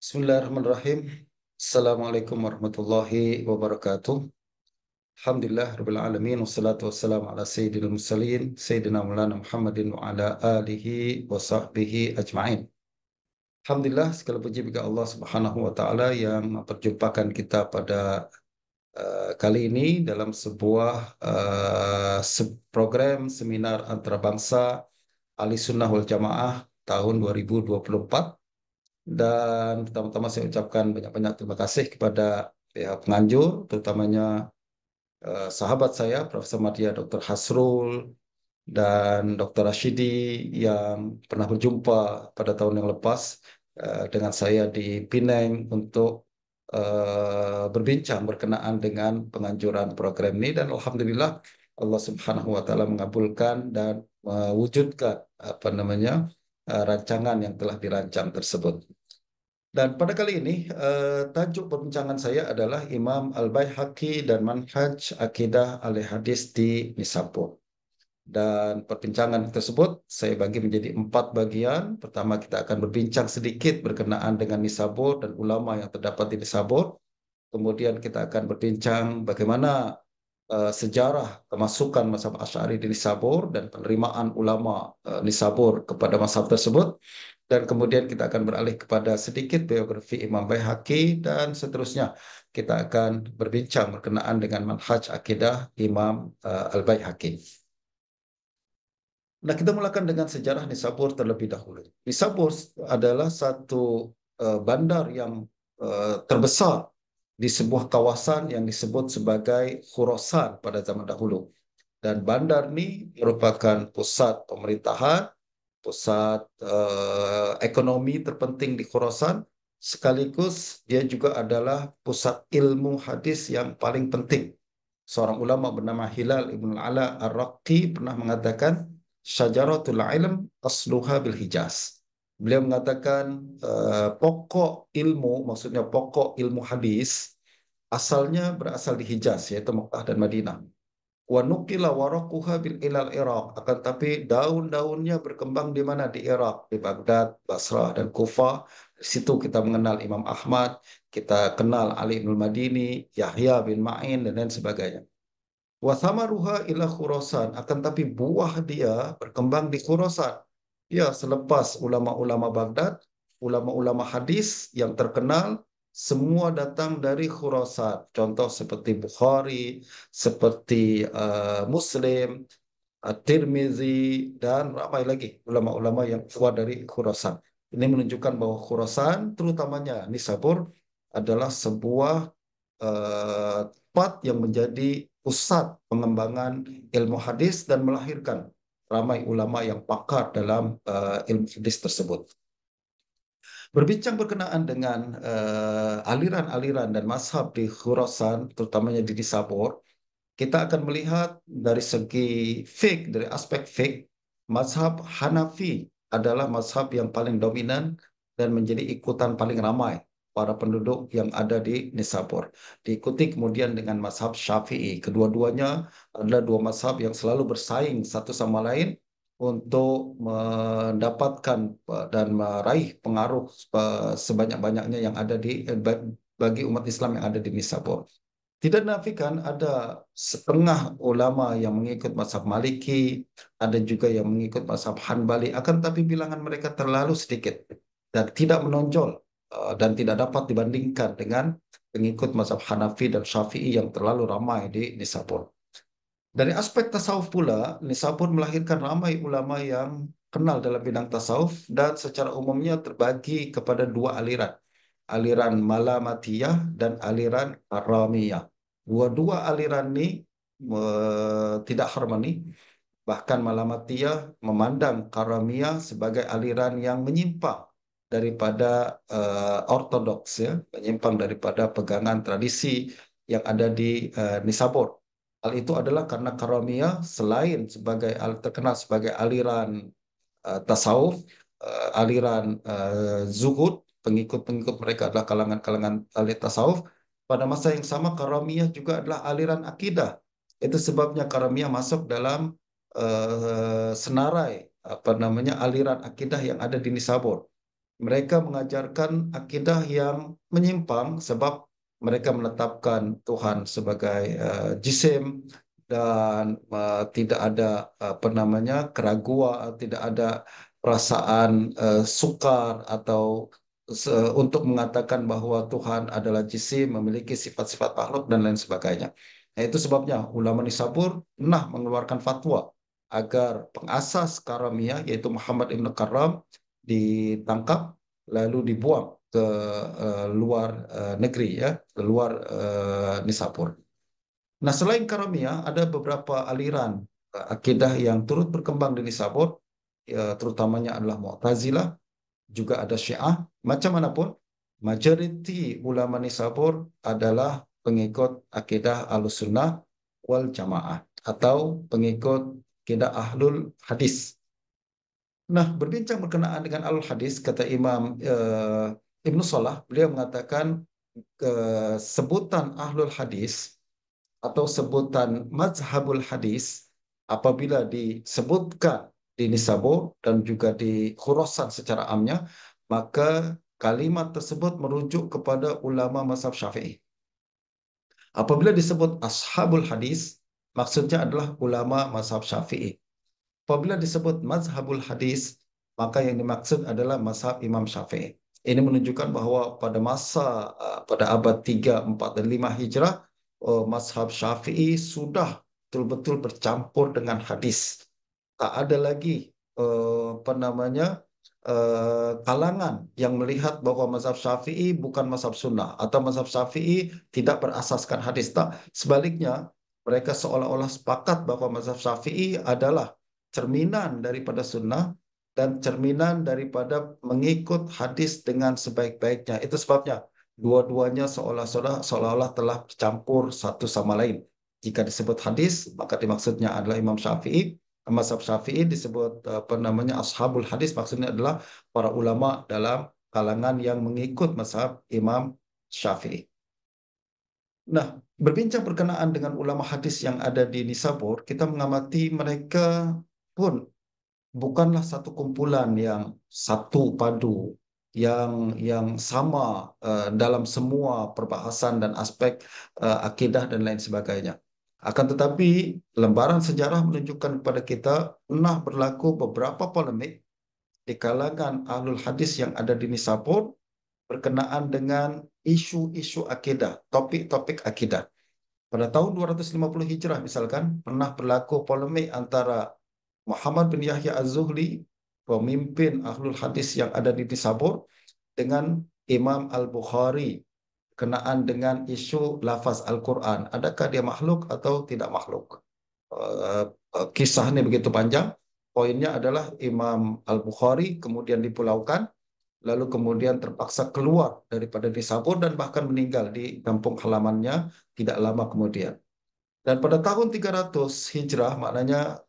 Bismillahirrahmanirrahim. Assalamualaikum warahmatullahi wabarakatuh. Alhamdulillah rabbil alamin wassalatu wassalamu ala sayyidil mursalin sayyidina Maulana Muhammadin wa ala alihi wa sahbihi ajma'in. Alhamdulillah segala puji bagi Allah Subhanahu wa taala yang memperjumpakan kita pada kali ini dalam sebuah program seminar antarabangsa Ahli Sunnah wal Jamaah tahun 2024. Dan pertama-tama saya ucapkan banyak-banyak terima kasih kepada pihak penganjur, terutamanya sahabat saya, Profesor Madya Dr. Hasrul dan Dr. Rashidi yang pernah berjumpa pada tahun yang lepas dengan saya di Pineng untuk berbincang berkenaan dengan penganjuran program ini. Dan Alhamdulillah Allah Subhanahu wa Ta'ala mengabulkan dan mewujudkan rancangan yang telah dirancang tersebut. Dan pada kali ini, tajuk perbincangan saya adalah Imam Al-Baihaqi dan Manhaj Akidah Al-Hadis di Nisabur. Dan perbincangan tersebut saya bagi menjadi 4 bagian. Pertama, kita akan berbincang sedikit berkenaan dengan Nisabur dan ulama yang terdapat di Nisabur. Kemudian kita akan berbincang bagaimana sejarah kemasukan mazhab Asy'ari di Nisabur dan penerimaan ulama Nisabur kepada mazhab tersebut. Dan kemudian kita akan beralih kepada sedikit biografi Imam Baihaqi dan seterusnya kita akan berbincang berkenaan dengan manhaj akidah Imam Al-Baihaqi. Nah, kita mulakan dengan sejarah Nisabur terlebih dahulu. Nisabur adalah satu bandar yang terbesar di sebuah kawasan yang disebut sebagai Khurasan pada zaman dahulu. Dan bandar ini merupakan pusat pemerintahan, pusat ekonomi terpenting di Khurasan, sekaligus dia juga adalah pusat ilmu hadis yang paling penting. Seorang ulama bernama Hilal Ibn Ala Ar-Raqi pernah mengatakan, Syajaratul ilm asluha bil Hijaz. Beliau mengatakan pokok ilmu, maksudnya pokok ilmu hadis, asalnya berasal di Hijaz, yaitu Mekah dan Madinah. Wa nukila waraquha bil ilal Iraq. Akan tapi daun-daunnya berkembang di mana? Di Irak, di Baghdad, Basrah, dan Kufah. Di situ kita mengenal Imam Ahmad, kita kenal Ali bin Madini, Yahya bin Ma'in, dan lain sebagainya. Wa thamaruha ila Khurasan. Akan tapi buah dia berkembang di Khurasan. Ya, selepas ulama-ulama Baghdad, ulama-ulama hadis yang terkenal, semua datang dari Khurasan. Contoh seperti Bukhari, seperti Muslim, At-Tirmizi, dan ramai lagi ulama-ulama yang keluar dari Khurasan. Ini menunjukkan bahwa Khurasan, terutamanya Nisabur, adalah sebuah tempat yang menjadi pusat pengembangan ilmu hadis dan melahirkan ramai ulama yang pakar dalam ilmu hadis tersebut. Berbincang berkenaan dengan aliran-aliran dan mazhab di Khurasan, terutamanya di Nisabur, kita akan melihat dari segi fiqh, dari aspek fiqh, mazhab Hanafi adalah mazhab yang paling dominan dan menjadi ikutan paling ramai para penduduk yang ada di Nisabur. Diikuti kemudian dengan mazhab Syafi'i. Kedua-duanya adalah dua mazhab yang selalu bersaing satu sama lain untuk mendapatkan dan meraih pengaruh sebanyak-banyaknya yang ada bagi umat Islam yang ada di Nisabur. Tidak dinafikan ada setengah ulama yang mengikut mazhab Maliki, ada juga yang mengikut mazhab Hanbali, akan tapi bilangan mereka terlalu sedikit dan tidak menonjol dan tidak dapat dibandingkan dengan pengikut mazhab Hanafi dan Syafi'i yang terlalu ramai di Nisabur. Dari aspek tasawuf pula, Nisabur melahirkan ramai ulama yang kenal dalam bidang tasawuf dan secara umumnya terbagi kepada dua aliran. Aliran Malamatiyah dan aliran Aramiyah. Dua-dua aliran ini tidak harmoni. Bahkan Malamatiyah memandang Karamiyah sebagai aliran yang menyimpang daripada ortodoks, ya, menyimpang daripada pegangan tradisi yang ada di Nisabur. Hal itu adalah karena Karamiyah selain terkenal sebagai aliran tasawuf, aliran zuhud, pengikut-pengikut mereka adalah kalangan-kalangan ahli tasawuf. Pada masa yang sama Karamiyah juga adalah aliran akidah. Itu sebabnya Karamiyah masuk dalam senarai aliran akidah yang ada di Nisabur. mereka mengajarkan akidah yang menyimpang sebab mereka menetapkan Tuhan sebagai jisim dan tidak ada apa namanya keraguan, tidak ada perasaan sukar atau untuk mengatakan bahwa Tuhan adalah jisim, memiliki sifat-sifat makhluk dan lain sebagainya. Nah, itu sebabnya ulama Nisabur pernah mengeluarkan fatwa agar pengasas Karamiyah yaitu Muhammad Ibn Karam ditangkap lalu dibuang ke luar negeri ya, ke luar Nisabur. Nah, selain Karamiyah ada beberapa aliran akidah yang turut berkembang di Nisabur, terutamanya adalah Mu'tazilah, juga ada Syiah. Macam manapun, majoriti ulama Nisabur adalah pengikut akidah Ahlussunnah wal Jamaah atau pengikut akidah Ahlul Hadis. Nah, berbincang berkenaan dengan Ahlul Hadis, kata Imam Ibnu Salah, beliau mengatakan sebutan Ahlul Hadis atau sebutan mazhabul hadis apabila disebutkan di Nisabur dan juga di Khurasan secara amnya, maka kalimat tersebut merujuk kepada ulama mazhab Syafi'i. Apabila disebut ashabul hadis, maksudnya adalah ulama mazhab Syafi'i. Apabila disebut mazhabul hadis, maka yang dimaksud adalah mazhab Imam Syafi'i. Ini menunjukkan bahwa pada pada abad 3, 4, dan 5 Hijrah, mazhab Syafi'i sudah betul-betul bercampur dengan hadis. Tak ada lagi apa namanya kalangan yang melihat bahwa mazhab Syafi'i bukan mazhab sunnah atau mazhab Syafi'i tidak berasaskan hadis. Tak, sebaliknya mereka seolah-olah sepakat bahwa mazhab Syafi'i adalah cerminan daripada sunnah dan cerminan daripada mengikut hadis dengan sebaik-baiknya. Itu sebabnya dua-duanya seolah-olah telah bercampur satu sama lain. Jika disebut hadis, maka dimaksudnya adalah Imam Syafi'i. Mazhab Syafi'i disebut apa namanya ashabul hadis, maksudnya adalah para ulama dalam kalangan yang mengikut mazhab Imam Syafi'i. Nah, berbincang berkenaan dengan ulama hadis yang ada di Nisabur, kita mengamati mereka pun bukanlah satu kumpulan yang satu padu, yang sama dalam semua perbahasan dan aspek akidah dan lain sebagainya. Akan tetapi, lembaran sejarah menunjukkan kepada kita pernah berlaku beberapa polemik di kalangan ahlul hadis yang ada di Nisabur berkenaan dengan isu-isu akidah, topik-topik akidah. Pada tahun 250 Hijrah misalkan, pernah berlaku polemik antara Muhammad bin Yahya Az-Zuhli, pemimpin Ahlul Hadis yang ada di Nisabur, dengan Imam Al-Bukhari, kenaan dengan isu lafaz Al-Quran. Adakah dia makhluk atau tidak makhluk? Kisah ini begitu panjang. Poinnya adalah Imam Al-Bukhari kemudian dipulaukan, lalu kemudian terpaksa keluar daripada Nisabur dan bahkan meninggal di kampung halamannya tidak lama kemudian. Dan pada tahun 300 Hijrah, maknanya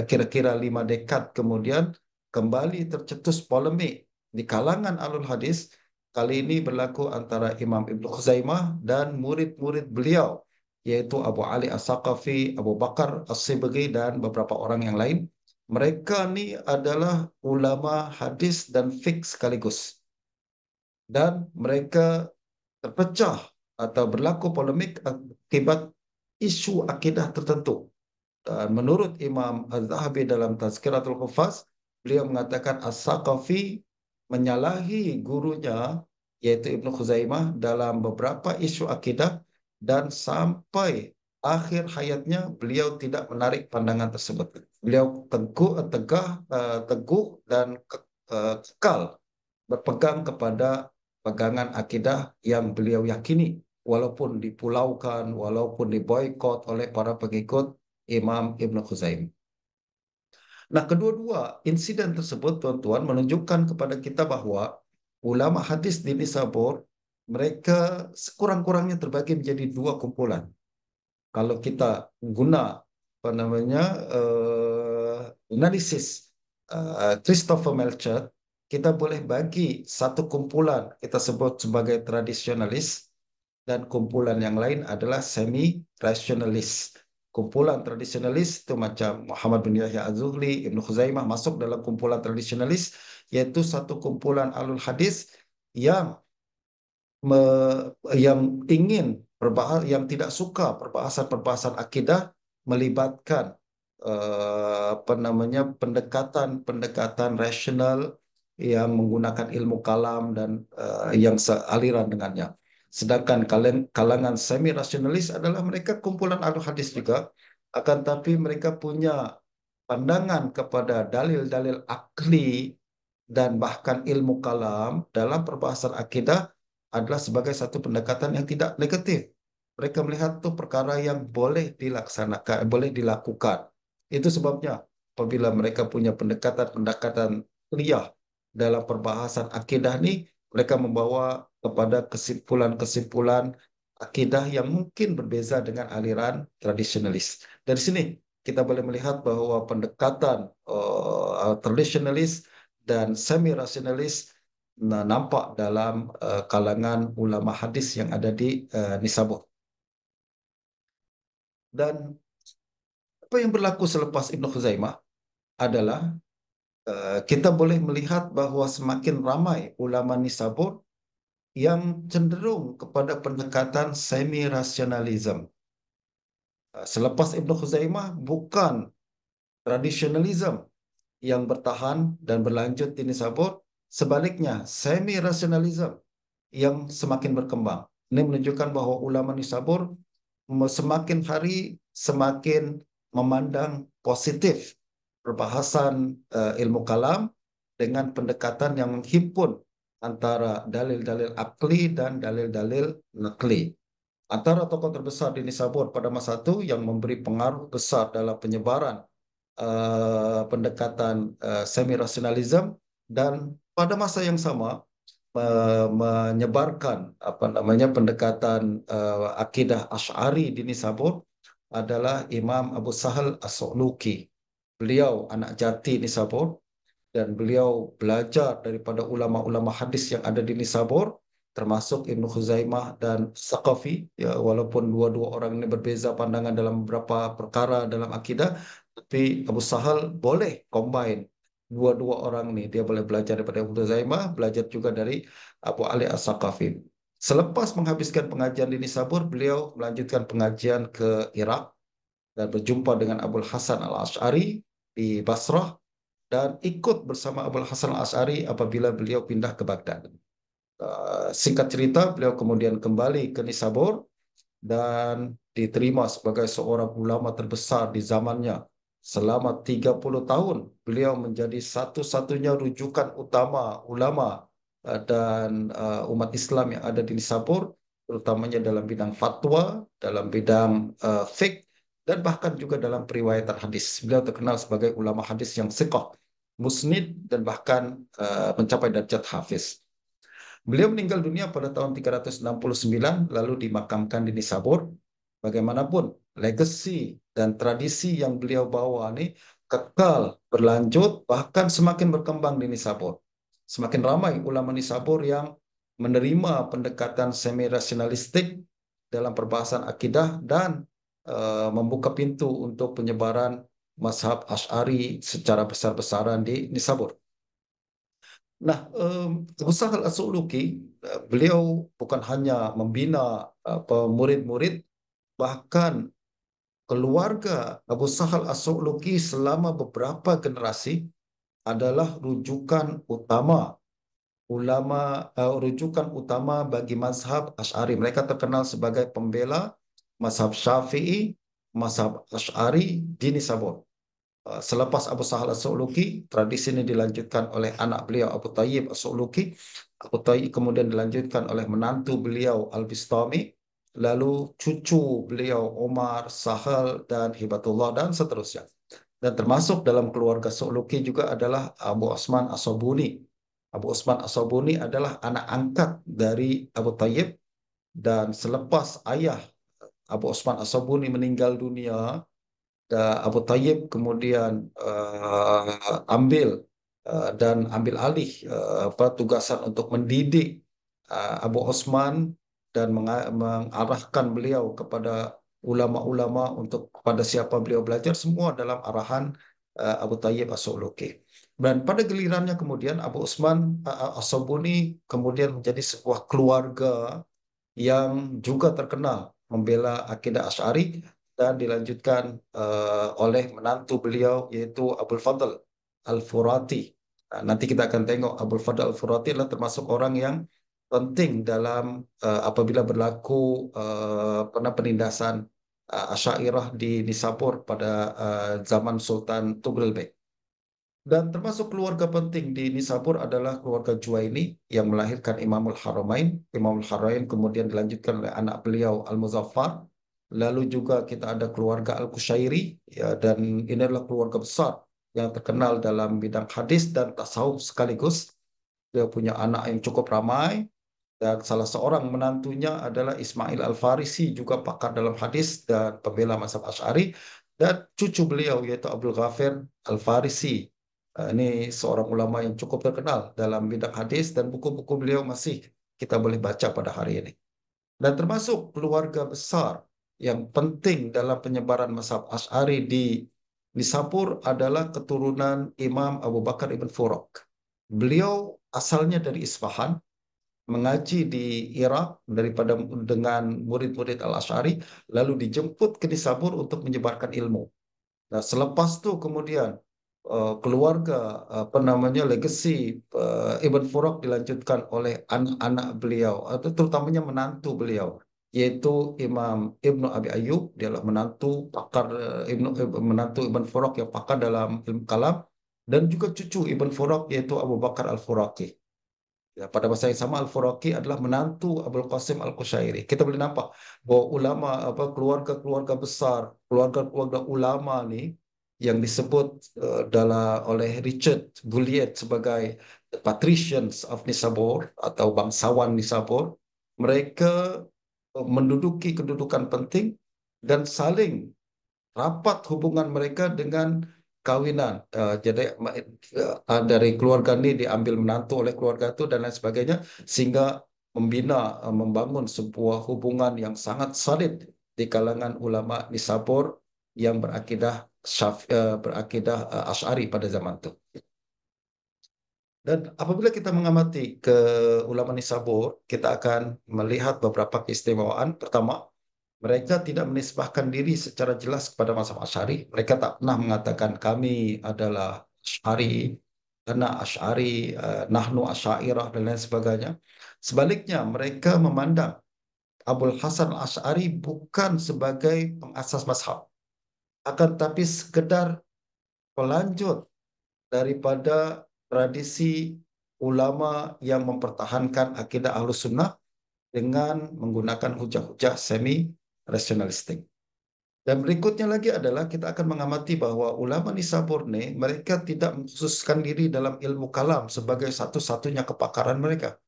kira-kira 5 dekad kemudian, kembali tercetus polemik di kalangan alul hadis. Kali ini berlaku antara Imam Ibnu Khuzaimah dan murid-murid beliau, yaitu Abu Ali As-Saqafi, Abu Bakar As-Sibghi, dan beberapa orang yang lain. Mereka ini adalah ulama hadis dan fiqh sekaligus. Dan mereka terpecah atau berlaku polemik akibat isu akidah tertentu. Dan menurut Imam Az-Zahabi dalam Tazkiratul Huffaz, beliau mengatakan As-Saqafi menyalahi gurunya yaitu Ibnu Khuzaimah dalam beberapa isu akidah dan sampai akhir hayatnya beliau tidak menarik pandangan tersebut. Beliau teguh dan kekal berpegang kepada pegangan akidah yang beliau yakini, walaupun dipulaukan, walaupun diboikot oleh para pengikut Imam Ibn Khuzaimah. Nah, kedua-dua insiden tersebut, tuan-tuan, menunjukkan kepada kita bahwa ulama hadis di Nisabur, mereka sekurang-kurangnya terbagi menjadi dua kumpulan. Kalau kita guna apa namanya analisis Christopher Melcher, kita boleh bagi satu kumpulan kita sebut sebagai tradisionalis dan kumpulan yang lain adalah semi-rasionalis. kumpulan tradisionalis itu macam Muhammad bin Yahya Az-Zuhli, Ibnu Khuzaimah masuk dalam kumpulan tradisionalis, yaitu satu kumpulan alul hadis yang yang ingin yang tidak suka perbahasan-perbahasan akidah melibatkan apa namanya pendekatan-pendekatan rasional yang menggunakan ilmu kalam dan yang sealiran dengannya. Sedangkan kalangan semi rasionalis adalah mereka kumpulan ahli hadis juga, akan tapi mereka punya pandangan kepada dalil-dalil akli dan bahkan ilmu kalam dalam perbahasan akidah adalah sebagai satu pendekatan yang tidak negatif. Mereka melihat itu perkara yang boleh dilaksanakan, boleh dilakukan. Itu sebabnya apabila mereka punya pendekatan-pendekatan kuliah dalam perbahasan akidah ini, mereka membawa kepada kesimpulan-kesimpulan akidah yang mungkin berbeza dengan aliran tradisionalis. Dari sini kita boleh melihat bahwa pendekatan tradisionalis dan semi-rasionalis nampak dalam kalangan ulama hadis yang ada di Nisabur. Dan apa yang berlaku selepas Ibnu Khuzaimah adalah kita boleh melihat bahwa semakin ramai ulama Nisabur yang cenderung kepada pendekatan semi-rasionalism. Selepas Ibnu Khuzaimah bukan tradisionalism yang bertahan dan berlanjut di Nisabur, sebaliknya semi-rasionalism yang semakin berkembang. Ini menunjukkan bahwa ulama Nisabur semakin hari semakin memandang positif perbahasan ilmu kalam dengan pendekatan yang menghimpun antara dalil-dalil akli dan dalil-dalil nakli. Antara tokoh terbesar di Nisabur pada masa itu yang memberi pengaruh besar dalam penyebaran pendekatan semi-rasionalism, dan pada masa yang sama menyebarkan apa namanya pendekatan akidah Asy'ari di Nisabur adalah Imam Abu Sahal As-Suluki. Beliau anak jati Nisabur dan beliau belajar daripada ulama-ulama hadis yang ada di Nisabur, termasuk Ibnu Khuzaimah dan Saqafi. Ya, walaupun dua-dua orang ini berbeza pandangan dalam beberapa perkara dalam akidah, tapi Abu Sahal boleh combine dua-dua orang ini. Dia boleh belajar daripada Ibnu Khuzaimah, belajar juga dari Abu Ali As-Saqafi. Selepas menghabiskan pengajian di Nisabur, beliau melanjutkan pengajian ke Irak dan berjumpa dengan Abul Hasan Al-Asy'ari di Basrah, dan ikut bersama Abul Hasan Al-Asy'ari apabila beliau pindah ke Baghdad. Singkat cerita, beliau kemudian kembali ke Nisabur dan diterima sebagai seorang ulama terbesar di zamannya. Selama 30 tahun, beliau menjadi satu-satunya rujukan utama ulama dan umat Islam yang ada di Nisabur, terutamanya dalam bidang fatwa, dalam bidang fiqh, dan bahkan juga dalam periwayatan hadis. Beliau terkenal sebagai ulama hadis yang siqah, musnid, dan bahkan mencapai derajat hafiz. Beliau meninggal dunia pada tahun 369 lalu dimakamkan di Nisabur. Bagaimanapun, legasi dan tradisi yang beliau bawa ini kekal berlanjut, bahkan semakin berkembang di Nisabur. Semakin ramai ulama Nisabur yang menerima pendekatan semi-rasionalistik dalam perbahasan akidah dan membuka pintu untuk penyebaran mazhab Asy'ari secara besar-besaran di Nisabur. Nah, Abu Sahal As-Suluki, beliau bukan hanya membina murid-murid, bahkan keluarga Abu Sahal As-Suluki selama beberapa generasi adalah rujukan utama bagi mazhab Asy'ari. Mereka terkenal sebagai pembela mazhab Syafi'i, mazhab Asy'ari di Nisabur. Selepas Abu Sahal As-Suluki, tradisi ini dilanjutkan oleh anak beliau Abu Tayyib As-Suluki. Abu Tayyib kemudian dilanjutkan oleh menantu beliau Al-Bistami, lalu cucu beliau Umar, Sahal, dan Hibatullah, dan seterusnya. Dan termasuk dalam keluarga Suluki juga adalah Abu Osman As-Sabuni. Abu Osman As-Sabuni adalah anak angkat dari Abu Tayyib, dan selepas ayah Abu Osman As-Sabuni meninggal dunia, Abu Tayyib kemudian ambil alih tugasan untuk mendidik Abu Osman dan mengarahkan beliau kepada ulama-ulama untuk kepada siapa beliau belajar, semua dalam arahan Abu Tayyib As-Suluki. Dan pada gilirannya kemudian Abu Utsman As-Sabuni kemudian menjadi sebuah keluarga yang juga terkenal membela akidah Asy'ari dan dilanjutkan oleh menantu beliau yaitu Abul Fadl Al-Furati. Nah, nanti kita akan tengok Abul Fadl Al-Furati adalah termasuk orang yang penting dalam apabila berlaku penindasan Asy'ariyah di Nisapur pada zaman Sultan Tughril. Dan termasuk keluarga penting di Nisabur adalah keluarga Juwaini yang melahirkan Imamul Haramain. Imamul Haramain kemudian dilanjutkan oleh anak beliau Al-Muzaffar. Lalu juga kita ada keluarga Al-Kushairi, ya, dan ini adalah keluarga besar yang terkenal dalam bidang hadis dan tasawuf sekaligus. Dia punya anak yang cukup ramai, dan salah seorang menantunya adalah Ismail Al-Farisi, juga pakar dalam hadis dan pembela mazhab Asy'ari. Dan cucu beliau yaitu Abdul Ghafir Al-Farisi. Ini seorang ulama yang cukup terkenal dalam bidang hadis dan buku-buku beliau masih kita boleh baca pada hari ini. Dan termasuk keluarga besar yang penting dalam penyebaran mazhab Asy'ari di Nisapur adalah keturunan Imam Abu Bakar Ibn Furaq. Beliau asalnya dari Isfahan, mengaji di Irak daripada dengan murid-murid Al-Asy'ari, lalu dijemput ke Nisabur untuk menyebarkan ilmu. Nah, selepas itu kemudian keluarga apa namanya legasi Ibn Furaq dilanjutkan oleh anak-anak beliau atau terutamanya menantu beliau yaitu Imam Ibnu Abi Ayyub. Dia adalah menantu pakar menantu Ibn Furaq yang pakar dalam ilmu kalam, dan juga cucu Ibn Furaq yaitu Abu Bakar Al-Furaqi. Ya, pada masa yang sama Al-Furaqi adalah menantu Abdul Qasim Al-Qushairi. Kita boleh nampak bahwa ulama apa keluarga-keluarga besar, keluarga-keluarga ulama ni yang disebut oleh Richard Gouliet sebagai the patricians of Nisabur atau bangsawan Nisabur, mereka menduduki kedudukan penting dan saling rapat hubungan mereka dengan kawinan. Jadi dari keluarga ini diambil menantu oleh keluarga itu dan lain sebagainya, sehingga membina, membangun sebuah hubungan yang sangat solid di kalangan ulama Nisabur yang berakidah Asy'ari pada zaman itu. Dan apabila kita mengamati ke ulama Nisabur, kita akan melihat beberapa keistimewaan. Pertama, mereka tidak menisbahkan diri secara jelas kepada mazhab Asy'ari. Mereka tak pernah mengatakan kami adalah Asy'ari, karena Asy'ari, nahnu Asy'ariyah dan lain sebagainya. Sebaliknya, mereka memandang Abul Hasan Asy'ari bukan sebagai pengasas mazhab, akan tapi sekedar pelanjut daripada tradisi ulama yang mempertahankan akidah Ahlus Sunnah dengan menggunakan hujah-hujah semi rasionalistik. Dan berikutnya lagi adalah kita akan mengamati bahwa ulama Nisabur ini mereka tidak mengkhususkan diri dalam ilmu kalam sebagai satu-satunya kepakaran mereka.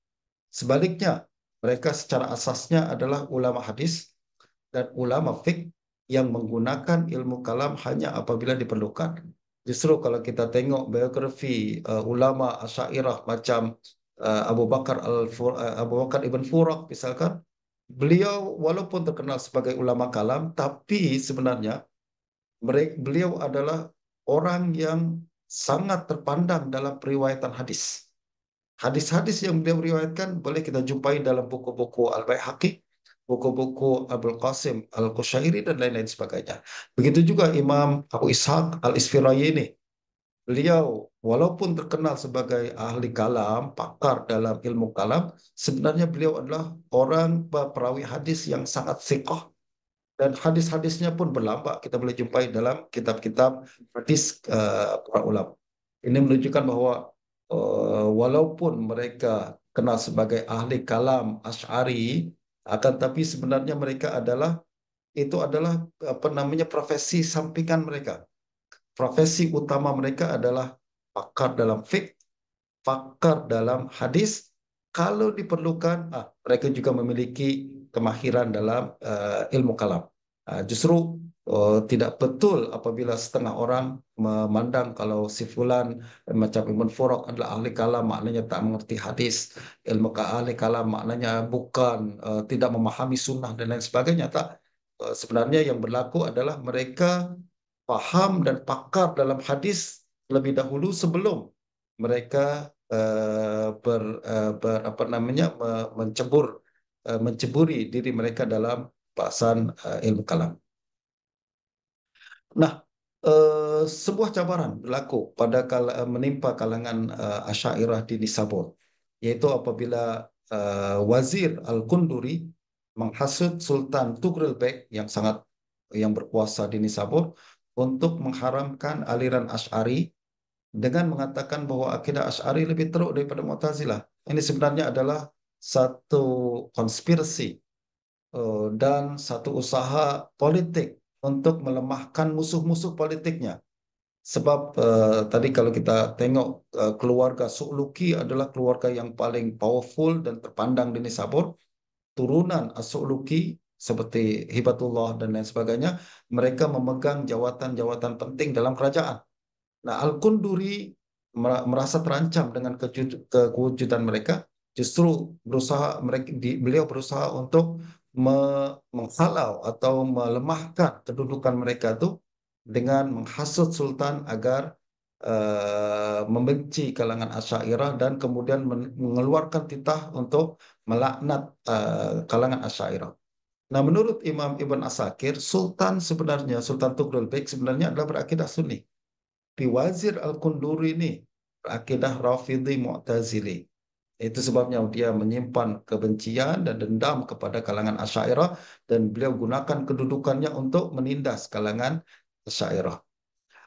Sebaliknya, mereka secara asasnya adalah ulama hadis dan ulama fiqh yang menggunakan ilmu kalam hanya apabila diperlukan. Justru kalau kita tengok biografi ulama Asy'ariyah macam Abu Bakar Ibn Furaq misalkan, beliau walaupun terkenal sebagai ulama kalam, tapi sebenarnya beliau adalah orang yang sangat terpandang dalam periwayatan hadis. Hadis-hadis yang beliau riwayatkan boleh kita jumpai dalam buku-buku Al-Baihaqi, buku-buku Abdul Qasim Al-Qushairi, dan lain-lain sebagainya. Begitu juga Imam Abu Ishaq Al-Isfirayini. Beliau walaupun terkenal sebagai ahli kalam, pakar dalam ilmu kalam, sebenarnya beliau adalah orang perawi hadis yang sangat siqah, dan hadis-hadisnya pun berlambak kita boleh jumpai dalam kitab-kitab hadis para ulama. Ini menunjukkan bahwa walaupun mereka kenal sebagai ahli kalam Asy'ari, akan tapi sebenarnya mereka adalah apa namanya profesi sampingan mereka. Profesi utama mereka adalah pakar dalam fiqh, pakar dalam hadis. Kalau diperlukan, mereka juga memiliki kemahiran dalam ilmu kalam. Justru tidak betul apabila setengah orang memandang kalau si fulan macam Ibn Furaq adalah ahli kalam, maknanya tak mengerti hadis. Ahli kalam maknanya bukan tidak memahami sunnah dan lain sebagainya. Tak. sebenarnya yang berlaku adalah mereka paham dan pakar dalam hadis lebih dahulu sebelum mereka apa namanya menceburi diri mereka dalam bahasan ilmu kalam. Nah, sebuah cabaran berlaku menimpa kalangan Asy'ariyah di Nisabur, yaitu apabila Wazir Al-Qunduri menghasut Sultan Tughril Bek yang berkuasa di Nisabur untuk mengharamkan aliran Asy'ari dengan mengatakan bahwa akidah Asy'ari lebih teruk daripada Mu'tazilah. Ini sebenarnya adalah satu konspirasi dan satu usaha politik untuk melemahkan musuh-musuh politiknya. Sebab tadi kalau kita tengok keluarga Su'luki adalah keluarga yang paling powerful dan terpandang di Nisabur. Turunan As-Su'luki seperti Hibatullah dan lain sebagainya, mereka memegang jawatan-jawatan penting dalam kerajaan. Nah, Al-Qunduri merasa terancam dengan kewujudan mereka. Justru beliau berusaha untuk menghalau atau melemahkan kedudukan mereka itu dengan menghasut Sultan agar membenci kalangan Asy'ariyah dan kemudian mengeluarkan titah untuk melaknat kalangan Asy'ariyah. Nah, menurut Imam Ibn Asakir, Sultan Tughril Bek sebenarnya adalah berakidah Sunni. Tapi Wazir Al-Qunduri ini berakidah Rafidhi Mu'tazili. Itu sebabnya dia menyimpan kebencian dan dendam kepada kalangan Asy'ariyah dan beliau gunakan kedudukannya untuk menindas kalangan Asy'ariyah.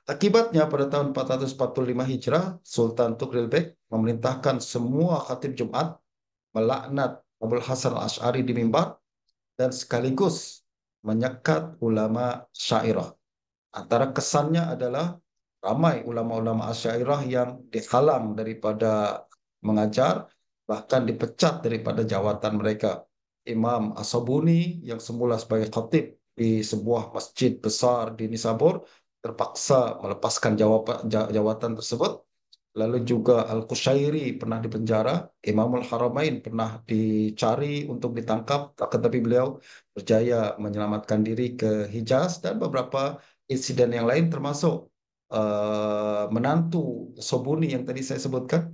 Akibatnya pada tahun 445 Hijrah, Sultan Tughril Bek memerintahkan semua khatib Jumat melaknat Abul Hasan Al-Asy'ari di mimbar dan sekaligus menyekat ulama Syairah. Antara kesannya adalah ramai ulama-ulama Asy'ariyah yang dihalang daripada mengajar, bahkan dipecat daripada jawatan mereka. Imam As-Sabuni yang semula sebagai khatib di sebuah masjid besar di Nisabur terpaksa melepaskan jawatan tersebut. Lalu juga Al-Qushairi pernah dipenjara, Imamul Haramain pernah dicari untuk ditangkap, tetapi beliau berjaya menyelamatkan diri ke Hijaz dan beberapa insiden yang lain termasuk menantu Sobuni yang tadi saya sebutkan,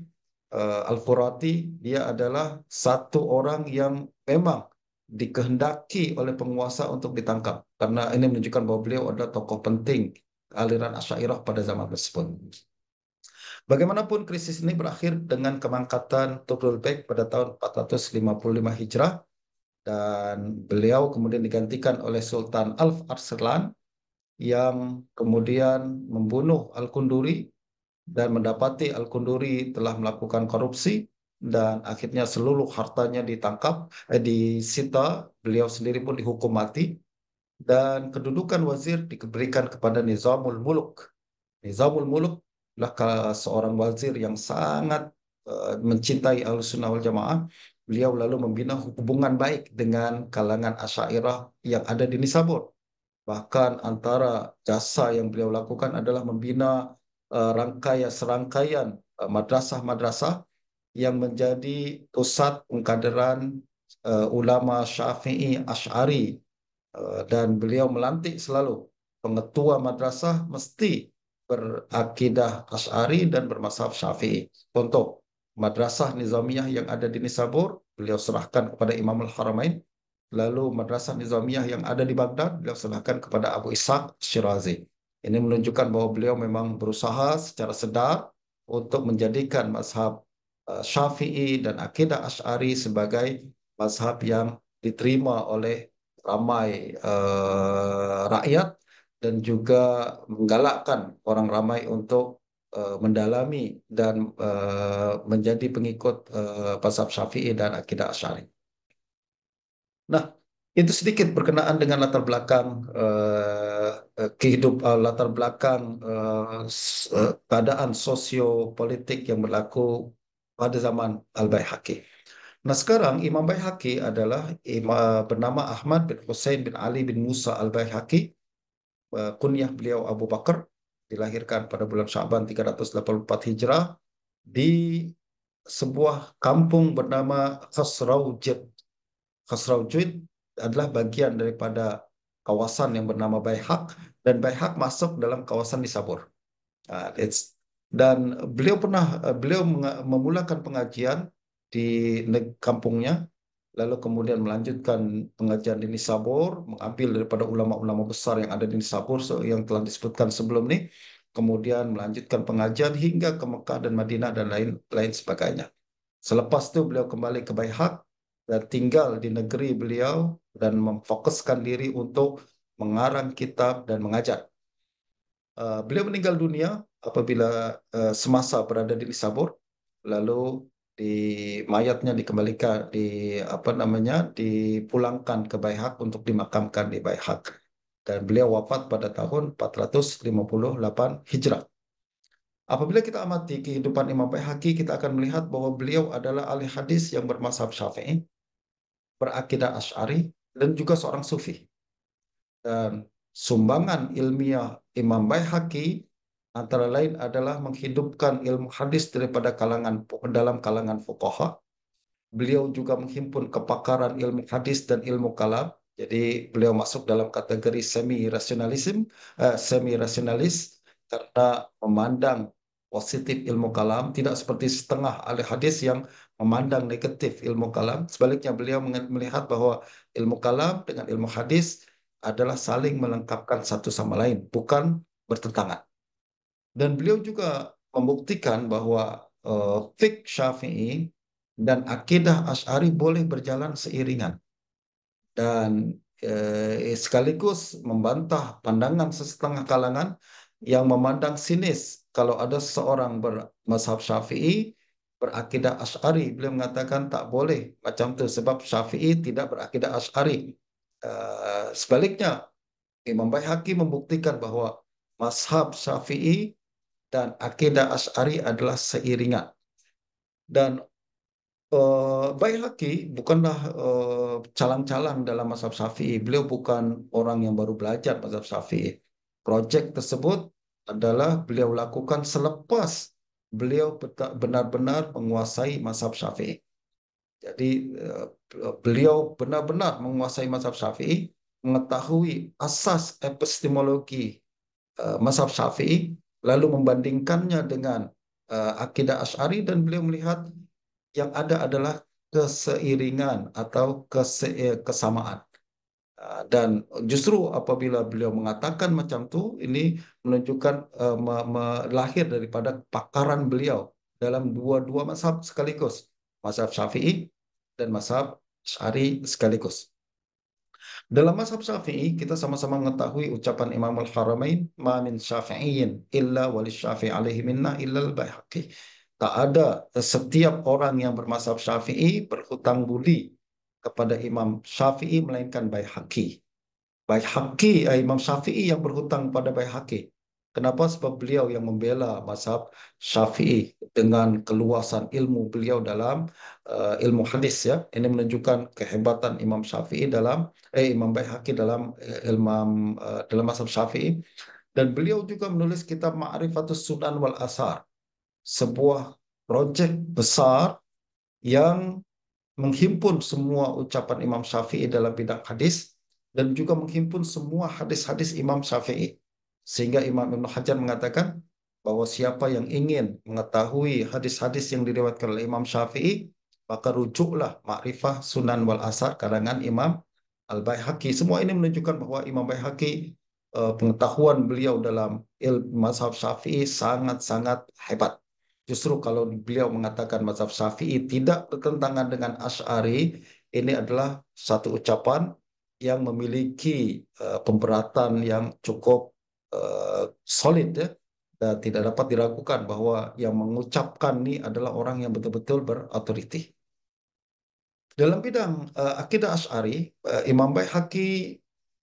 Al-Furati, dia adalah satu orang yang memang dikehendaki oleh penguasa untuk ditangkap karena ini menunjukkan bahwa beliau adalah tokoh penting aliran Asy'ariyah pada zaman tersebut. Bagaimanapun krisis ini berakhir dengan kemangkatan Tughril Bek pada tahun 455 Hijrah dan beliau kemudian digantikan oleh Sultan Alp Arslan yang kemudian membunuh Al-Qunduri dan mendapati Al-Qunduri telah melakukan korupsi dan akhirnya seluruh hartanya disita, beliau sendiri pun dihukum mati dan kedudukan wazir diberikan kepada Nizamul Muluk. Nizamul Muluk adalah seorang wazir yang sangat mencintai Ahlussunnah wal Jamaah. Beliau lalu membina hubungan baik dengan kalangan Asy'ariyah yang ada di Nisabur. Bahkan antara jasa yang beliau lakukan adalah membina serangkaian madrasah-madrasah yang menjadi pusat pengkaderan ulama Syafi'i Asy'ari. Dan beliau melantik selalu pengetua madrasah mesti berakidah Asy'ari dan bermazhab Syafi'i. Contoh, Madrasah Nizamiyah yang ada di Nisabur, beliau serahkan kepada Imamul Haramain. Lalu Madrasah Nizamiyah yang ada di Baghdad, beliau serahkan kepada Abu Ishaq Syirazi. Ini menunjukkan bahwa beliau memang berusaha secara sedar untuk menjadikan mazhab Syafi'i dan akidah Asy'ari sebagai mazhab yang diterima oleh ramai rakyat dan juga menggalakkan orang ramai untuk mendalami dan menjadi pengikut mazhab Syafi'i dan akidah Asy'ari. Nah, itu sedikit berkenaan dengan latar belakang keadaan sosio-politik yang berlaku pada zaman Al-Baihaqi. Nah, sekarang Imam Baihaqi adalah bernama Ahmad bin Hussein bin Ali bin Musa Al-Baihaqi. Kunyah beliau Abu Bakar, dilahirkan pada bulan Sya'ban 384 Hijrah di sebuah kampung bernama Khosraujid. Khosraujid adalah bagian daripada kawasan yang bernama Baihaq, dan Baihaq masuk dalam kawasan Nisabur. Dan beliau memulakan pengajian di kampungnya, lalu kemudian melanjutkan pengajian di Nisabur, mengambil daripada ulama-ulama besar yang ada di Nisabur yang telah disebutkan sebelum ini, kemudian melanjutkan pengajian hingga ke Mekah dan Madinah dan lain sebagainya. Selepas itu beliau kembali ke Baihaq dan tinggal di negeri beliau dan memfokuskan diri untuk mengarang kitab dan mengajar. Beliau meninggal dunia apabila semasa berada di Lisabur, lalu di mayatnya dikembalikan dipulangkan ke Baihaq untuk dimakamkan di Baihaq, dan beliau wafat pada tahun 458 Hijrah. Apabila kita amati kehidupan Imam Baihaqi, kita akan melihat bahwa beliau adalah ahli hadis yang bermazhab Syafi'i, berakidah Asy'ari, dan juga seorang sufi. Dan sumbangan ilmiah Imam Baihaqi antara lain adalah menghidupkan ilmu hadis dalam kalangan fuqaha. Beliau juga menghimpun kepakaran ilmu hadis dan ilmu kalam. Jadi beliau masuk dalam kategori semi rasionalis, karena memandang positif ilmu kalam, tidak seperti setengah ahli hadis yang memandang negatif ilmu kalam. Sebaliknya beliau melihat bahwa ilmu kalam dengan ilmu hadis adalah saling melengkapkan satu sama lain, bukan bertentangan. Dan beliau juga membuktikan bahwa fiqh Syafi'i dan akidah Asy'ari boleh berjalan seiringan, dan sekaligus membantah pandangan sesetengah kalangan yang memandang sinis kalau ada seseorang bermazhab Syafi'i berakidah Asy'ari. Beliau mengatakan tak boleh macam itu sebab Syafi'i tidak berakidah Asy'ari. Sebaliknya, Imam Baihaqi membuktikan bahwa mazhab Syafi'i dan akidah Asy'ari adalah seiringan. Dan Baihaqi bukanlah calang-calang dalam mazhab Syafi'i. Beliau bukan orang yang baru belajar mazhab Syafi'i. Proyek tersebut adalah beliau lakukan selepas beliau benar-benar menguasai mazhab Syafi'i. Jadi beliau benar-benar menguasai mazhab Syafi'i, mengetahui asas epistemologi mazhab Syafi'i, lalu membandingkannya dengan akidah Asy'ari, dan beliau melihat yang ada adalah keseiringan atau kesamaan. Dan justru apabila beliau mengatakan macam itu, ini menunjukkan lahir daripada pakaran beliau dalam dua-dua mazhab sekaligus, mazhab Syafi'i dan mazhab Asy'ari sekaligus. Dalam mazhab Syafi'i, kita sama-sama mengetahui ucapan Imam Al-Haramain, "Ma min syafi'iyyin illa wali syafi'i alaihi minna illa al-Baihaqi." Tak ada setiap orang yang bermazhab Syafi'i berhutang budi kepada Imam Syafi'i melainkan Baihaqi. Imam Syafi'i yang berhutang pada Baihaqi. Kenapa? Sebab beliau yang membela mazhab Syafi'i dengan keluasan ilmu beliau dalam ilmu hadis, ya. Ini menunjukkan kehebatan Imam Baihaqi dalam mazhab Syafi'i. Dan beliau juga menulis kitab Ma'rifatus Sunan wal Asar, sebuah proyek besar yang menghimpun semua ucapan Imam Syafi'i dalam bidang hadis dan juga menghimpun semua hadis-hadis Imam Syafi'i. Sehingga Imam Ibn Hajar mengatakan bahwa siapa yang ingin mengetahui hadis-hadis yang diriwayatkan oleh Imam Syafi'i, maka rujuklah Ma'rifah Sunan wal Asar karangan Imam Al-Baihaqi. Semua ini menunjukkan bahwa Imam Baihaqi, pengetahuan beliau dalam ilmu mazhab Syafi'i sangat-sangat hebat. Justru kalau beliau mengatakan mazhab Syafi'i tidak bertentangan dengan Asy'ari, ini adalah satu ucapan yang memiliki pemberatan yang cukup solid, ya. Dan tidak dapat diragukan bahwa yang mengucapkan ini adalah orang yang betul-betul berautoriti. Dalam bidang akidah Asy'ari, Imam Baihaqi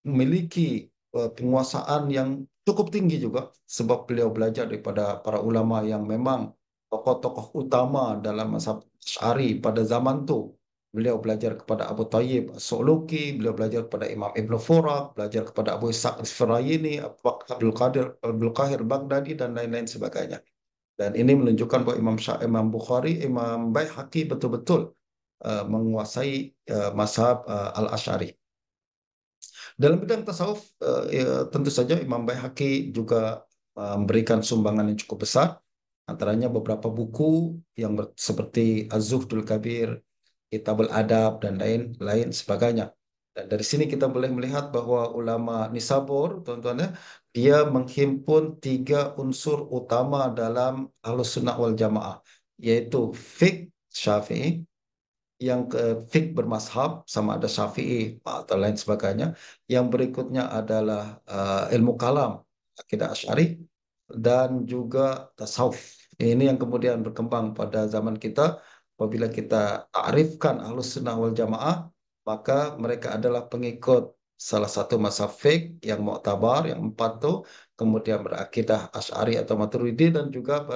memiliki penguasaan yang cukup tinggi juga, sebab beliau belajar daripada para ulama yang memang tokoh-tokoh utama dalam mazhab Asy'ari pada zaman itu. Beliau belajar kepada Abu Thayyib As-Suluki, beliau belajar kepada Imam Ibn Furak, belajar kepada Abu Ishaq Al-Firayini, Abdul Qahir Baghdadi, dan lain-lain sebagainya. Dan ini menunjukkan bahwa Imam Baihaqi betul-betul menguasai mazhab Al-Asy'ari. Dalam bidang tasawuf, tentu saja Imam Baihaqi juga memberikan sumbangan yang cukup besar. Antaranya beberapa buku yang seperti Az-Zuhdul Kabir, Kitabul Adab, dan lain-lain sebagainya. Dan dari sini kita boleh melihat bahwa ulama Nisabur, tuan-tuan ya, dia menghimpun tiga unsur utama dalam Ahlus Sunnah wal Jamaah, yaitu fiqh Syafi'i, yang ke fik bermazhab sama ada Syafi'i atau lain sebagainya. Yang berikutnya adalah ilmu kalam, akidah Asy'ari, dan juga tasawuf. Ini yang kemudian berkembang pada zaman kita. Apabila kita takrifkan Ahlus Sunnah wal Jamaah, maka mereka adalah pengikut salah satu mazhab fik yang muktabar, yang empat tuh, kemudian berakidah Asy'ari atau Maturidi, dan juga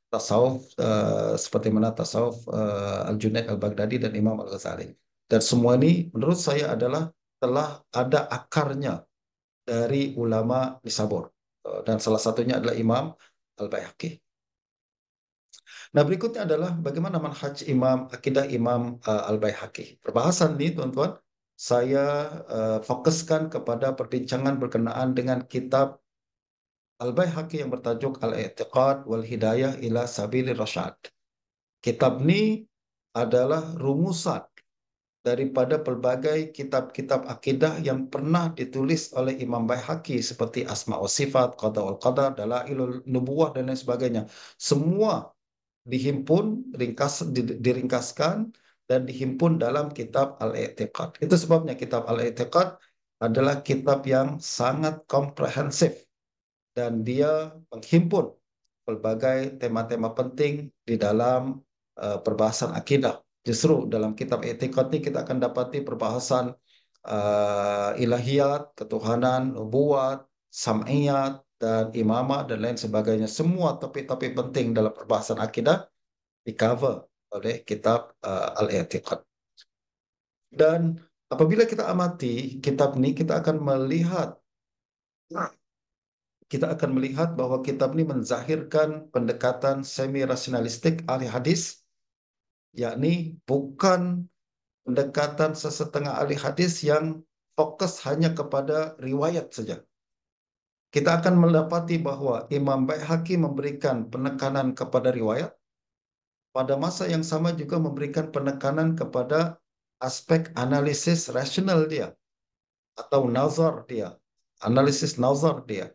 tasawuf seperti mana tasawuf Al-Junaid Al-Baghdadi dan Imam Al-Ghazali. Dan semua ini menurut saya adalah telah ada akarnya dari ulama Nisabur. Dan salah satunya adalah Imam Al-Baihaqi. Nah, berikutnya adalah bagaimana manhaj Imam, akidah Imam Al-Baihaqi. Perbahasan ini, tuan-tuan, saya fokuskan kepada perbincangan berkenaan dengan kitab Al-Baihaqi yang bertajuk Al-I'tiqad wal Hidayah ila Sabilir Rasyad. Kitab ini adalah rumusan daripada pelbagai kitab-kitab akidah yang pernah ditulis oleh Imam Baihaqi seperti Asma wa Sifat, Qada wal Qadar, Dalailun Nubuwah, dan lain sebagainya. Semua dihimpun, diringkaskan, dan dihimpun dalam kitab Al-I'tiqad. Itu sebabnya kitab Al-I'tiqad adalah kitab yang sangat komprehensif dan dia menghimpun pelbagai tema-tema penting di dalam perbahasan akidah. Justru dalam kitab I'tiqad ini kita akan dapati perbahasan ilahiyat, ketuhanan, nubuat, sam'iyat, dan imamah, dan lain sebagainya. Semua topik-topik penting dalam perbahasan akidah di cover oleh kitab Al-I'tiqad. Dan apabila kita amati kitab ini, kita akan melihat bahwa kitab ini menzahirkan pendekatan semi-rasionalistik ahli hadis, yakni bukan pendekatan sesetengah ahli hadis yang fokus hanya kepada riwayat saja. Kita akan mendapati bahwa Imam Baihaqi memberikan penekanan kepada riwayat, pada masa yang sama juga memberikan penekanan kepada aspek analisis rasional dia, atau nazar dia, analisis nazar dia.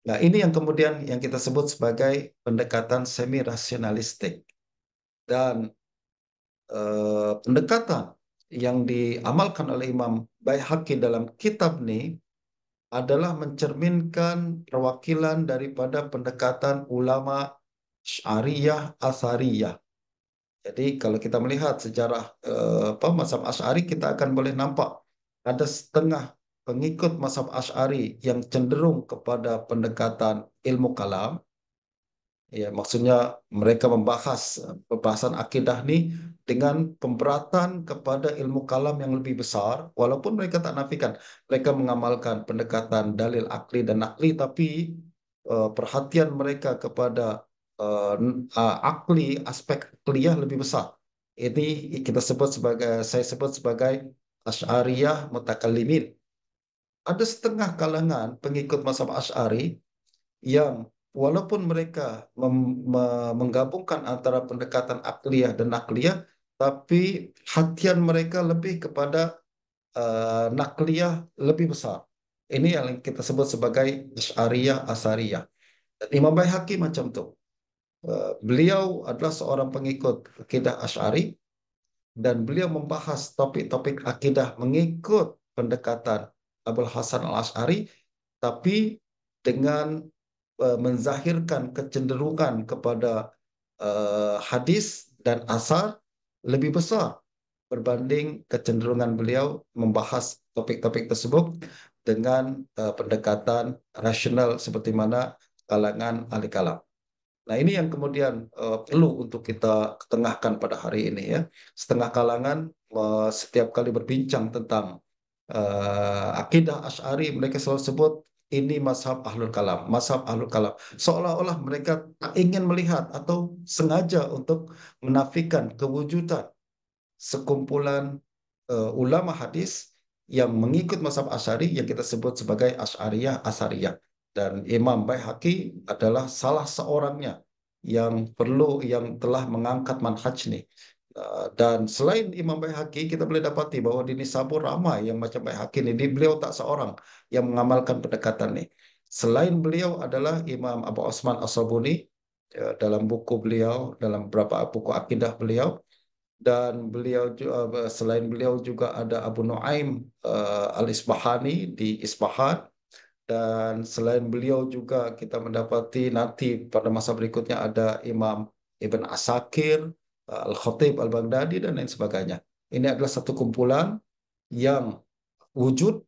Nah, ini yang kemudian yang kita sebut sebagai pendekatan semi-rasionalistik. Dan pendekatan yang diamalkan oleh Imam Baihaqi dalam kitab ini adalah mencerminkan perwakilan daripada pendekatan ulama Syariah Asariyah. Jadi kalau kita melihat sejarah mazhab Asy'ari, kita akan boleh nampak ada setengah pengikut mazhab Asy'ari yang cenderung kepada pendekatan ilmu kalam. Ya, maksudnya mereka membahas pembahasan akidah ini dengan pemberatan kepada ilmu kalam yang lebih besar, walaupun mereka tak nafikan mereka mengamalkan pendekatan dalil akli dan nakli, tapi perhatian mereka kepada akli, aspek akliyah lebih besar. Ini saya sebut sebagai Asy'ariyah mutakallimin. Ada setengah kalangan pengikut mazhab Asy'ari yang walaupun mereka menggabungkan antara pendekatan akliyah dan nakliyah, tapi hatian mereka lebih kepada nakliyah lebih besar. Ini yang kita sebut sebagai Asy'ariyah Asariyah. Dan Imam Baihaqi macam tu. Beliau adalah seorang pengikut akidah Asy'ari, dan beliau membahas topik-topik akidah mengikut pendekatan Abul Hasan Al-Asy'ari, tapi dengan menzahirkan kecenderungan kepada hadis dan asar lebih besar berbanding kecenderungan beliau membahas topik-topik tersebut dengan pendekatan rasional seperti mana kalangan ahli kalam. Nah, ini yang kemudian perlu untuk kita ketengahkan pada hari ini ya. Setengah kalangan setiap kali berbincang tentang akidah Asy'ari, mereka selalu sebut ini mazhab Ahlul Kalam, mazhab Ahlul Kalam. Seolah-olah mereka tak ingin melihat atau sengaja untuk menafikan kewujudan sekumpulan ulama hadis yang mengikut mazhab Asy'ari yang kita sebut sebagai Asy'ariyah Asariyah. Dan Imam Baihaqi adalah salah seorangnya yang telah mengangkat manhaj ini. Dan selain Imam Baihaqi, kita boleh dapati bahwa di Nisabur ramai yang macam Baihaqi ini. Beliau tak seorang yang mengamalkan pendekatan ini. Selain beliau adalah Imam Abu Osman As-Sabuni, dalam buku beliau, dalam beberapa buku akidah beliau, dan selain beliau juga ada Abu Nuaim Al-Isbahani di Isbahan, dan selain beliau juga kita mendapati nanti pada masa berikutnya ada Imam Ibn Asakir, Al-Khatib Al-Baghdadi dan lain sebagainya. Ini adalah satu kumpulan yang wujud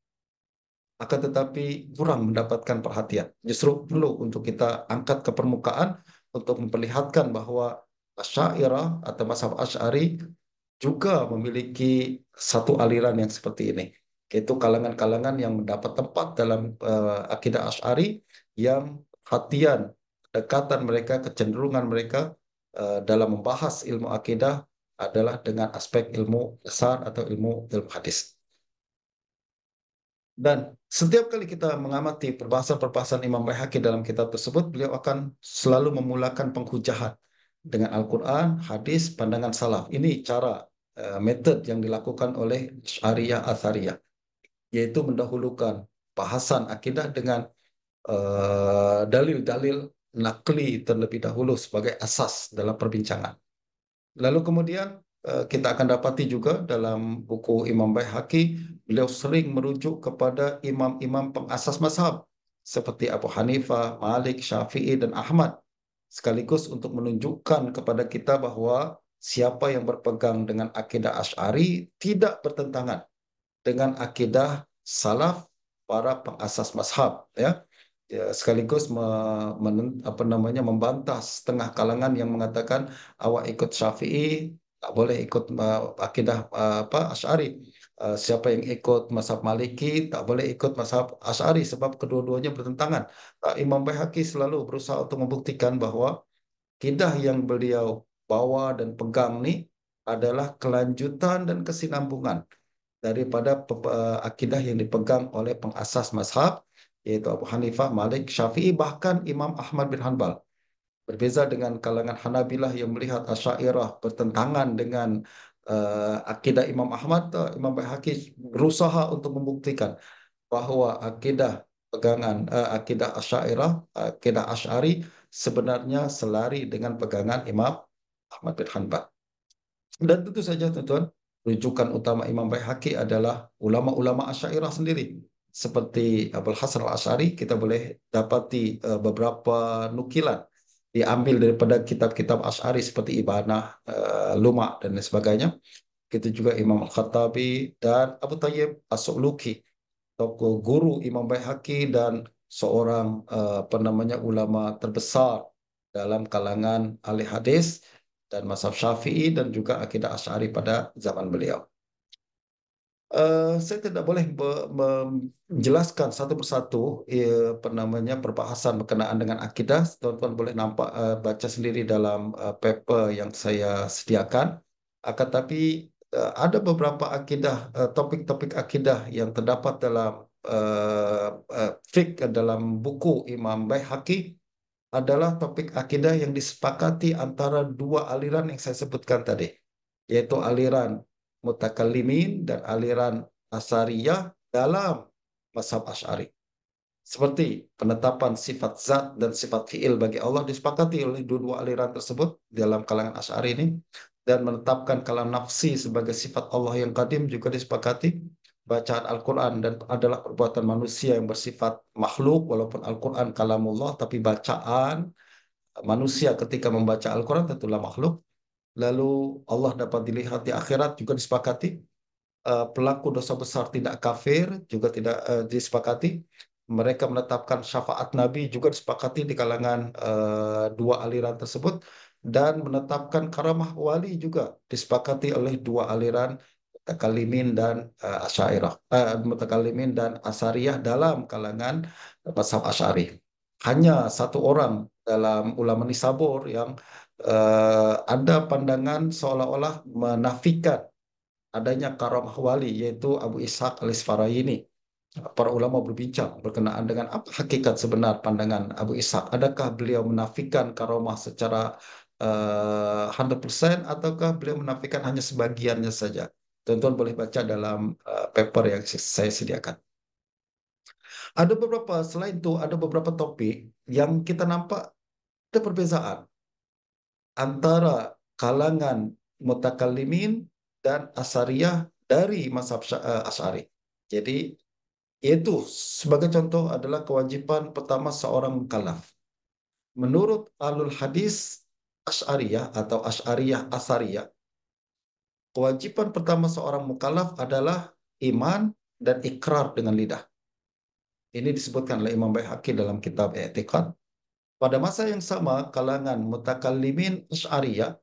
akan tetapi kurang mendapatkan perhatian. Justru perlu untuk kita angkat ke permukaan untuk memperlihatkan bahwa Asy'ariyah atau mazhab Asy'ari juga memiliki satu aliran yang seperti ini, yaitu kalangan-kalangan yang mendapat tempat dalam akidah Asy'ari yang perhatian, dekatan mereka, kecenderungan mereka dalam membahas ilmu akidah adalah dengan aspek ilmu dasar atau ilmu hadis. Dan setiap kali kita mengamati perbahasan-perbahasan Imam Baihaqi dalam kitab tersebut, beliau akan selalu memulakan penghujahan dengan Al-Quran, hadis, pandangan salaf. Ini cara metode yang dilakukan oleh Syariah Athariyah, yaitu mendahulukan bahasan akidah dengan dalil-dalil nakli terlebih dahulu sebagai asas dalam perbincangan. Lalu kemudian kita akan dapati juga dalam buku Imam Baihaqi, beliau sering merujuk kepada imam-imam pengasas mazhab seperti Abu Hanifah, Malik, Syafi'i, dan Ahmad. Sekaligus untuk menunjukkan kepada kita bahwa siapa yang berpegang dengan akidah Asy'ari tidak bertentangan dengan akidah salaf para pengasas mazhab, ya. Sekaligus membantah setengah kalangan yang mengatakan awak ikut Syafi'i tak boleh ikut akidah Asy'ari. Siapa yang ikut mazhab Maliki tak boleh ikut mazhab Asy'ari sebab kedua-duanya bertentangan. Imam Baihaqi selalu berusaha untuk membuktikan bahwa akidah yang beliau bawa dan pegang ni adalah kelanjutan dan kesinambungan daripada akidah yang dipegang oleh pengasas mazhab, yaitu Abu Hanifah, Malik, Syafi'i, bahkan Imam Ahmad bin Hanbal. Berbeza dengan kalangan Hanabilah yang melihat Asy'ariyah bertentangan dengan akidah Imam Ahmad, Imam Baihaqi berusaha untuk membuktikan bahwa akidah Asy'ariyah, akidah Asy'ari sebenarnya selari dengan pegangan Imam Ahmad bin Hanbal. Dan tentu saja tuan-tuan, rujukan utama Imam Baihaqi adalah ulama-ulama Asy'ariyah sendiri. Seperti Abul Hasan Al-Asy'ari, kita boleh dapati beberapa nukilan diambil daripada kitab-kitab Asy'ari seperti Ibanah, Luma' dan lain sebagainya. Kita juga Imam Al-Khattabi dan Abu Tayyib As-Su'luki, tokoh guru Imam Baihaqi dan seorang ulama terbesar dalam kalangan ahli hadis dan mazhab Syafi'i dan juga akidah Asy'ari pada zaman beliau. Saya tidak boleh menjelaskan satu persatu perbahasan berkenaan dengan akidah. Tuan-tuan boleh nampak baca sendiri dalam paper yang saya sediakan. Akan tapi ada beberapa akidah, topik-topik akidah yang terdapat dalam fiqh dalam buku Imam Baihaqi adalah topik akidah yang disepakati antara dua aliran yang saya sebutkan tadi, yaitu aliran mutakallimin dan aliran asariyah dalam mazhab Asy'ari. Seperti penetapan sifat zat dan sifat fi'il bagi Allah disepakati oleh dua-dua aliran tersebut dalam kalangan Asy'ari ini, dan menetapkan kalam nafsi sebagai sifat Allah yang qadim juga disepakati. Bacaan Al-Quran dan adalah perbuatan manusia yang bersifat makhluk, walaupun Al-Quran kalamullah, tapi bacaan manusia ketika membaca Al-Quran tentulah makhluk. Lalu Allah dapat dilihat di akhirat juga disepakati. Pelaku dosa besar tidak kafir juga tidak disepakati. Mereka menetapkan syafaat Nabi juga disepakati di kalangan dua aliran tersebut, dan menetapkan karamah wali juga disepakati oleh dua aliran mutakalimin dan mutakalimin dan asariyah dalam kalangan mazhab Asy'ari. Hanya satu orang dalam ulama Nisabur yang ada pandangan seolah-olah menafikan adanya karamah wali, yaitu Abu Ishaq Al-Isfaraini. Para ulama berbincang berkenaan dengan apa hakikat sebenar pandangan Abu Ishaq. Adakah beliau menafikan karamah secara 100% ataukah beliau menafikan hanya sebagiannya saja? Tuan-tuan boleh baca dalam paper yang saya sediakan. Ada beberapa, selain itu ada beberapa topik yang kita nampak ada perbezaan antara kalangan mutakallimin dan asariyah dari mazhab Asy'ari. Jadi, yaitu sebagai contoh adalah kewajiban pertama seorang mukallaf. Menurut Ahlul Hadis Asy'ariyah atau Asy'ariyah Asariyah, kewajiban pertama seorang mukallaf adalah iman dan ikrar dengan lidah. Ini disebutkan oleh Imam Baihaqi dalam kitab I'tiqad. Pada masa yang sama, kalangan mutakallimin Asy'ariyah,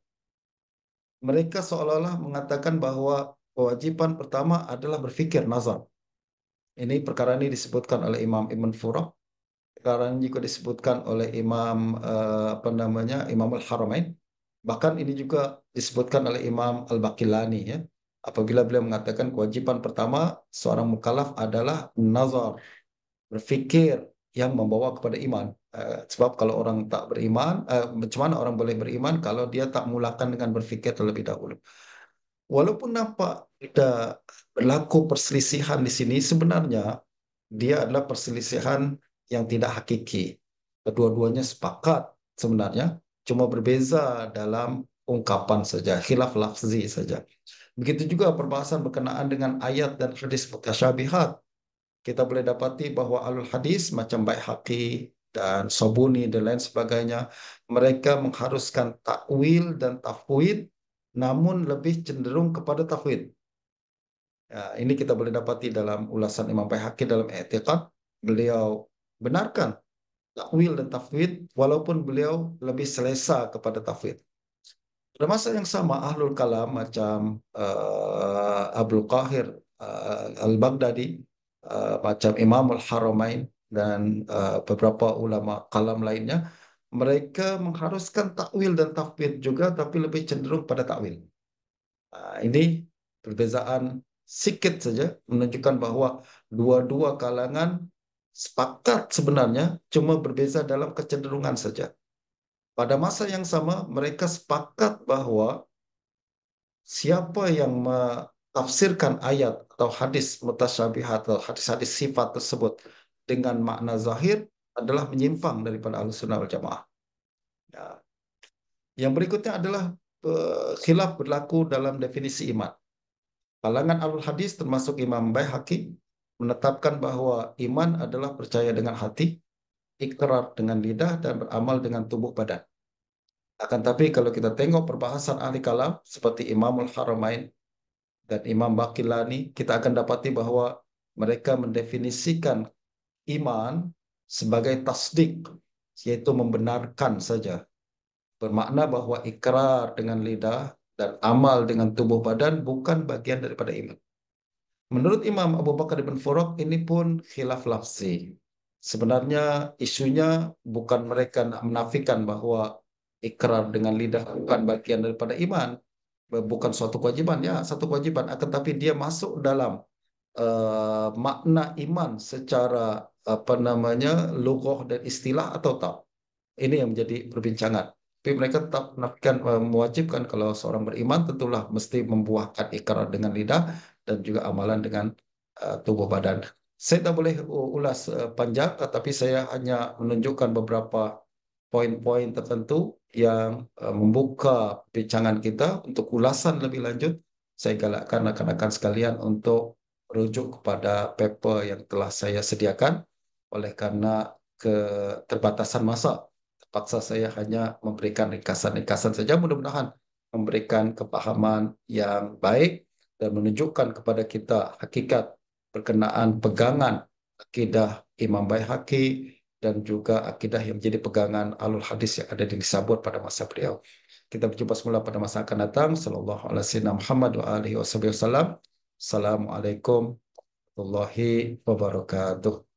mereka seolah-olah mengatakan bahwa kewajiban pertama adalah berfikir nazar. Ini perkara ini disebutkan oleh Imam Ibn Furaq. Perkara ini juga disebutkan oleh Imam Imam Al-Haramain. Bahkan ini juga disebutkan oleh Imam Al-Baqillani, ya. Apabila beliau mengatakan kewajiban pertama seorang mukallaf adalah nazar, berfikir yang membawa kepada iman. Sebab kalau orang tak beriman, macam mana orang boleh beriman kalau dia tak mulakan dengan berfikir terlebih dahulu? Walaupun nampak ada berlaku perselisihan di sini, sebenarnya dia adalah perselisihan yang tidak hakiki. Kedua-duanya sepakat sebenarnya, cuma berbeza dalam ungkapan saja, khilaf lafzi saja. Begitu juga perbahasan berkenaan dengan ayat dan hadis mutasyabihat. Kita boleh dapati bahwa alul hadis macam Baihaqi dan Sobuni dan lain sebagainya, mereka mengharuskan takwil dan tafwid, namun lebih cenderung kepada tafwid. Ya, ini kita boleh dapati dalam ulasan Imam Baihaqi dalam I'tiqad. Beliau benarkan takwil dan tafwid, walaupun beliau lebih selesa kepada tafwid. Pada masa yang sama, Ahlul Kalam macam Abdul Qahir Al-Baghdadi, macam Imamul Haramain, dan beberapa ulama kalam lainnya, mereka mengharuskan takwil dan tafwid juga, tapi lebih cenderung pada takwil. Ini perbezaan sikit saja menunjukkan bahwa dua-dua kalangan sepakat sebenarnya, cuma berbeza dalam kecenderungan saja. Pada masa yang sama, mereka sepakat bahwa siapa yang menafsirkan ayat atau hadis mutasyabihat atau hadis-hadis sifat tersebut dengan makna zahir adalah menyimpang daripada Ahlussunnah wal Jamaah. Ya. Yang berikutnya adalah khilaf berlaku dalam definisi iman. Kalangan Ahlul Hadis termasuk Imam Baihaqi menetapkan bahwa iman adalah percaya dengan hati, ikrar dengan lidah, dan beramal dengan tubuh badan. Akan tapi kalau kita tengok perbahasan ahli kalam seperti Imamul Haramain dan Imam Baqillani, kita akan dapati bahwa mereka mendefinisikan iman sebagai tasdik, yaitu membenarkan saja. Bermakna bahwa ikrar dengan lidah dan amal dengan tubuh badan bukan bagian daripada iman. Menurut Imam Abu Bakar ibn Furaq, ini pun khilaf lafzi. Sebenarnya isunya bukan mereka nak menafikan bahwa ikrar dengan lidah bukan bagian daripada iman, bukan suatu kewajiban, ya satu kewajiban, akan tapi dia masuk dalam makna iman secara lughah dan istilah atau tak. Ini yang menjadi perbincangan. Tapi mereka tetap menafikan, mewajibkan kalau seorang beriman tentulah mesti membuahkan ikrar dengan lidah dan juga amalan dengan tubuh badan. Saya tak boleh ulas panjang, tetapi saya hanya menunjukkan beberapa poin-poin tertentu yang membuka perbincangan kita. Untuk ulasan lebih lanjut, saya galakkan rekan-rekan sekalian untuk rujuk kepada paper yang telah saya sediakan. Oleh karena keterbatasan masa, terpaksa saya hanya memberikan ringkasan-ringkasan saja. Mudah-mudahan memberikan kepahaman yang baik dan menunjukkan kepada kita hakikat berkenaan pegangan akidah Imam Baihaqi dan juga akidah yang menjadi pegangan alul hadis yang ada di Nisabur pada masa beliau. Kita berjumpa semula pada masa akan datang. Sallallahu alaihi wasallam Muhammad wa alihi wasallam. Assalamualaikum warahmatullahi wabarakatuh.